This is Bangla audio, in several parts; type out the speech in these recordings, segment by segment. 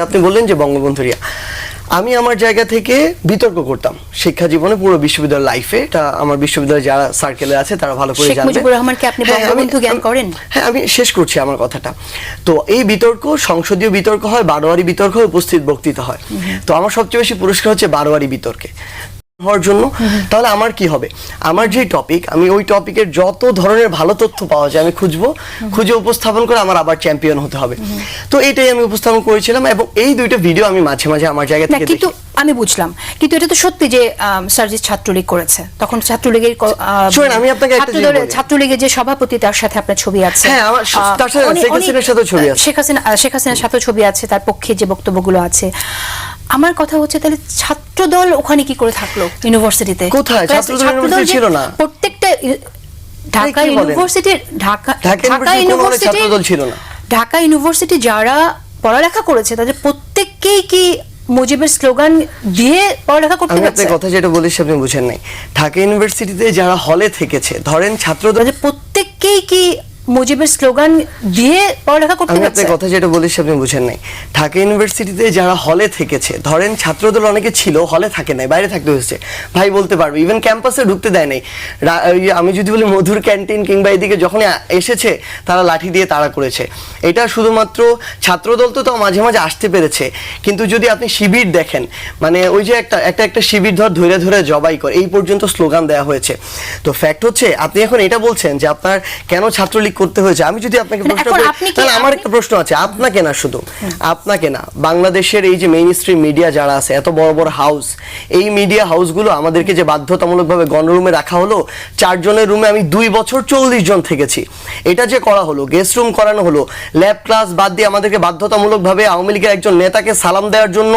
আপনি বললেন যে বঙ্গবন্ধুরিয়া, আমি আমার জায়গা থেকে বিতর্ক করতাম শিক্ষা জীবনে, পুরো বিশ্ববিদ্যালয় লাইফে। এটা আমার বিশ্ববিদ্যালয়ে যারা সার্কেলে আছে তারা ভালো করে জানবে। শেখ মুজিবুর রহমানকে আপনি বঙ্গবন্ধু জ্ঞান করেন? হ্যাঁ, আমি শেষ করছি আমার কথাটা। তো এই বিতর্ক সংসদীয় বিতর্ক হয়, বারোয়ারি বিতর্ক হয়, উপস্থিত বক্তৃতা হয়। তো আমার সবচেয়ে বেশি পুরস্কার হচ্ছে বারোয়ারি বিতর্কে হওয়ার জন্য। তাহলে আমার কি হবে, আমার যে টপিক, আমি ওই টপিকের যত ধরনের ভালো তথ্য পাওয়া যায় আমি খুঁজে উপস্থাপন করে আমার আবার চ্যাম্পিয়ন হতে হবে। তো এটাই আমি উপস্থাপন করেছিলাম এবং এই দুইটা ভিডিও আমি মাঝে মাঝে আমার জায়গা থেকে দেখি। কিন্তু আমি বুঝলাম, কিন্তু এটা তো সত্যি যে সার্জিস ছাত্রলীগ করেছে, তখন ছাত্রলীগের আমি আপনাকে ছাত্রলীগের যে সভাপতি তার সাথে আপনার ছবি আছে। হ্যাঁ, আমার তার সাথে শেখ হাসিনার সাথে ছবি আছে, শেখ হাসিনার সাথে ছবি আছে, তার পক্ষে যে বক্তব্যগুলো আছে। আমার কথা হচ্ছে তাহলে ছাত্রদল ওখানে কি করে থাকলো ইউনিভার্সিটিতে? কোথায় ছাত্রদল ছিল না? প্রত্যেকটা ঢাকা ইউনিভার্সিটির ঢাকা ছাত্রদল ছিল না। ঢাকা ইউনিভার্সিটি যারা পড়ালেখা করেছে তাদের প্রত্যেককেই কি মুজিবের স্লোগান দিয়ে পড়ালেখা করতে হচ্ছে? আমি আপনার কথা যেটা বলেছি আপনি বুঝেন নাই। ঢাকা ইউনিভার্সিটিতে যারা হলে থেকেছে, ধরেন ছাত্রদল, প্রত্যেককেই কি মুজিবের স্লোগান দিয়ে পড়ালেখা করতে হচ্ছে? আমি আপনার কথা যেটা বলেছি আপনি বুঝেন নাই। ঢাকা ইউনিভার্সিটিতে যারা হলে থেকেছে, ধরেন ছাত্রদল অনেকে ছিল, হলে থাকে নাই, বাইরে থাকতে হয়েছে। ভাই বলতে পারবে, ইভেন ক্যাম্পাসে ঢুকতে দেয় নাই। আমি যদি বলি মধুর ক্যান্টিন কিংবা এদিকে যখন এসেছে তারা লাঠি দিয়ে তাড়া করেছে। এটা শুধুমাত্র ছাত্রদল তো মাঝে মাঝে আসতে পেরেছে, কিন্তু যদি আপনি শিবির দেখেন, মানে ওই যে একটা শিবির ধরে ধরে জবাই করে, এই পর্যন্ত স্লোগান দেওয়া হয়েছে। তো ফ্যাক্ট হচ্ছে আপনি এখন এটা বলছেন যে আপনার কেন ছাত্রলীগ করতে হয়েছে। আমি যদি আপনাকে প্রশ্ন করি, তাহলে আমার একটা প্রশ্ন আছে, আপনাকে না, শুধু আপনাকে না, বাংলাদেশের এই যে মেইন স্ট্রিম মিডিয়া যারা আছে, এত বড় বড় হাউস, এই মিডিয়া হাউসগুলো আমাদেরকে যে বাধ্যতামূলকভাবে গণরুমে রাখা হলো, 4 জনের রুমে আমি 2 বছর 40 জন থেকেছি। এটা যে করা হলো, গেস্ট রুম করানো হলো, ল্যাব ক্লাস বাদ দিয়ে আমাদেরকে বাধ্যতামূলকভাবে আওয়ামী লীগের একজন নেতাকে সালাম দেওয়ার জন্য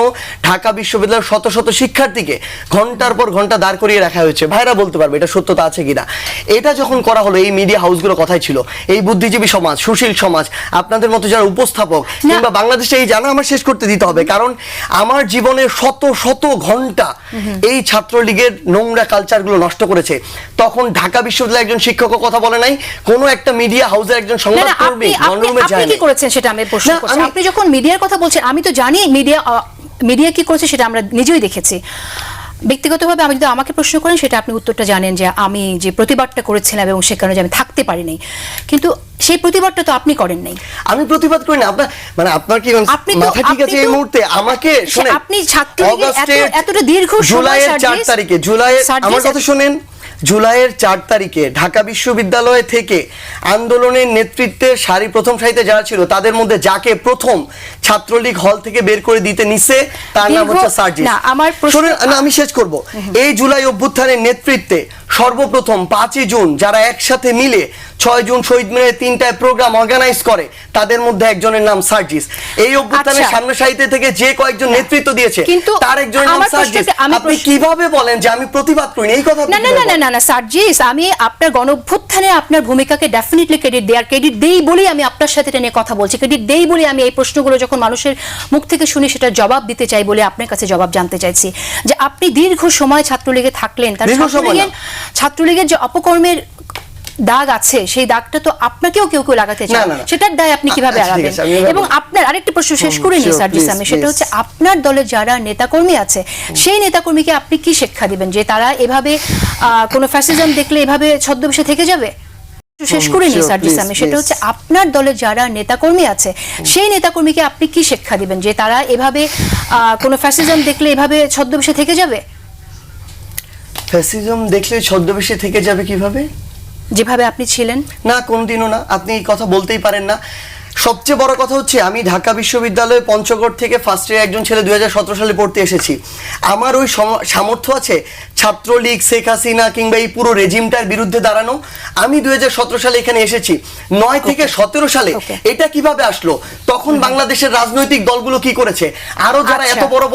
ঢাকা বিশ্ববিদ্যালয়ের শত শত শিক্ষার্থীকে ঘন্টার পর ঘন্টা দাঁড় করিয়ে রাখা হয়েছে। ভাইরা বলতে পারবে এটা সত্যতা আছে কিনা। এটা যখন করা হলো, এই মিডিয়া হাউসগুলো কথাই ছিল, এই বুদ্ধিজীবী সমাজ, সুশীল সমাজ, আপনাদের মতো যারা উপস্থাপক কিংবা বাংলাদেশে এই জানা আমার শেষ করতে দিতে হবে, কারণ আমার জীবনের শত শত ঘন্টা এই ছাত্রলীগের নোংরা কালচারগুলো নষ্ট করেছে। তখন ঢাকা বিশ্ববিদ্যালয়ের একজন শিক্ষকও কথা বলে নাই, কোনো একটা মিডিয়া হাউসের একজন সংবাদকর্মী গণরুমে যায় না। আপনি কি করেছেন সেটা আমি প্রশ্ন করছি। আপনি যখন মিডিয়ার কথা বলছেন, আমি তো জানি মিডিয়া কি করেছে, সেটা আমরা নিজেই দেখেছি। ব্যক্তিগতভাবে আমি যদি আমাকে প্রশ্ন করেন, সেটা আপনি উত্তরটা জানেন যে আমি যে প্রতিবাদটা করেছিলাম এবং সে কারণে আমি থাকতে পারিনি, কিন্তু সেই প্রতিবাদটা তো আপনি করেন নাই। আমি প্রতিবাদ করি না। আপনার মানে আপনার কি মাথা ঠিক আছে এই মুহূর্তে? আমাকে শুনেন, আপনি ছাত্রলীগের এতটা দীর্ঘ জুলাইয়ের 4 তারিখে, আমার কথা শুনেন, জুলাইয়ের 4 তারিখে ঢাকা বিশ্ববিদ্যালয় থেকে আন্দোলনের নেতৃত্বে প্রথম সারিতে যারা ছিল, তাদের মধ্যে যাকে প্রথম ছাত্রলীগ হল থেকে বের করে দিতে নিছে তার নাম হচ্ছে সার্জিস। আমি শেষ করব। এই জুলাই অভ্যুত্থানের নেতৃত্বে সর্বপ্রথম 5 জুন যারা একসাথে মিলে 6 জুন শহীদ মিনারে 3টায় প্রোগ্রাম অর্গানাইজ করে, তাদের মধ্যে একজনের নাম সার্জিস। এই অভ্যুত্থানের সামনে সারিতে থেকে যে কয়েকজন নেতৃত্ব দিয়েছে তার একজনের নাম সার্জিস। আপনি কিভাবে বলেন যে আমি প্রতিবাদ করি এই কথা? না সার্জিস, আমি আপনার গণঅভ্যুত্থানে আপনার ভূমিকাকে ডেফিনেটলি ক্রেডিট দেই বলেই আমি আপনার সাথে এটা নিয়ে কথা বলছি। ক্রেডিট দেই বলে আমি এই প্রশ্নগুলো যখন মানুষের মুখ থেকে শুনি, সেটা জবাব দিতে চাই বলে আপনার কাছে জবাব জানতে চাইছি যে আপনি দীর্ঘ সময় ছাত্রলীগে থাকলেন, তার ছাত্রলীগের যে অপকর্মের দাগ আছে, সেই দাগটা তো আপনাকেও কেউ লাগাতে চায়, সেটার দায় আপনি কিভাবে এড়াবেন? এবং আপনার আরেকটি প্রশ্ন শেষ করে নিই সার্জিস, আমি সেটা হচ্ছে আপনার দলের যারা নেতাকর্মী আছে, সেই নেতাকর্মীকে আপনি কি শিক্ষা দিবেন যে তারা এভাবে কোনো ফ্যাসিজম দেখলে এভাবে ছদ্মবেশে থেকে যাবে? শেষ করে নিই সার্জিস, আমি সেটা হচ্ছে আপনার দলের যারা নেতাকর্মী আছে, সেই নেতাকর্মীকে আপনি কি শিক্ষা দিবেন যে তারা এভাবে কোনো ফ্যাসিজম দেখলে এভাবে ছদ্মবেশে থেকে যাবে? ফ্যাসিজম দেখলে ছদ্মবেশে থেকে যাবে কিভাবে? যেভাবে আপনি ছিলেন। না, কোনদিনও না। আপনি এই কথা বলতেই পারেন না। সবচেয়ে বড় কথা হচ্ছে, আমি ঢাকা বিশ্ববিদ্যালয়ে পঞ্চগড় থেকে ফার্স্ট ইয়ার একজন ছেলে 2017 সালে পড়তে এসেছি। আমার ওই সামর্থ্য আছে ছাত্রলীগ, শেখ হাসিনা কিংবা এই পুরো রেজিমটার বিরুদ্ধে দাঁড়ানো। আমি 2017 সালে এখানে এসেছি। 9 থেকে 17 সালে এটা কিভাবে আসলো? তখন বাংলাদেশের রাজনৈতিক দলগুলো কি করেছে? আরো যারা এত বড়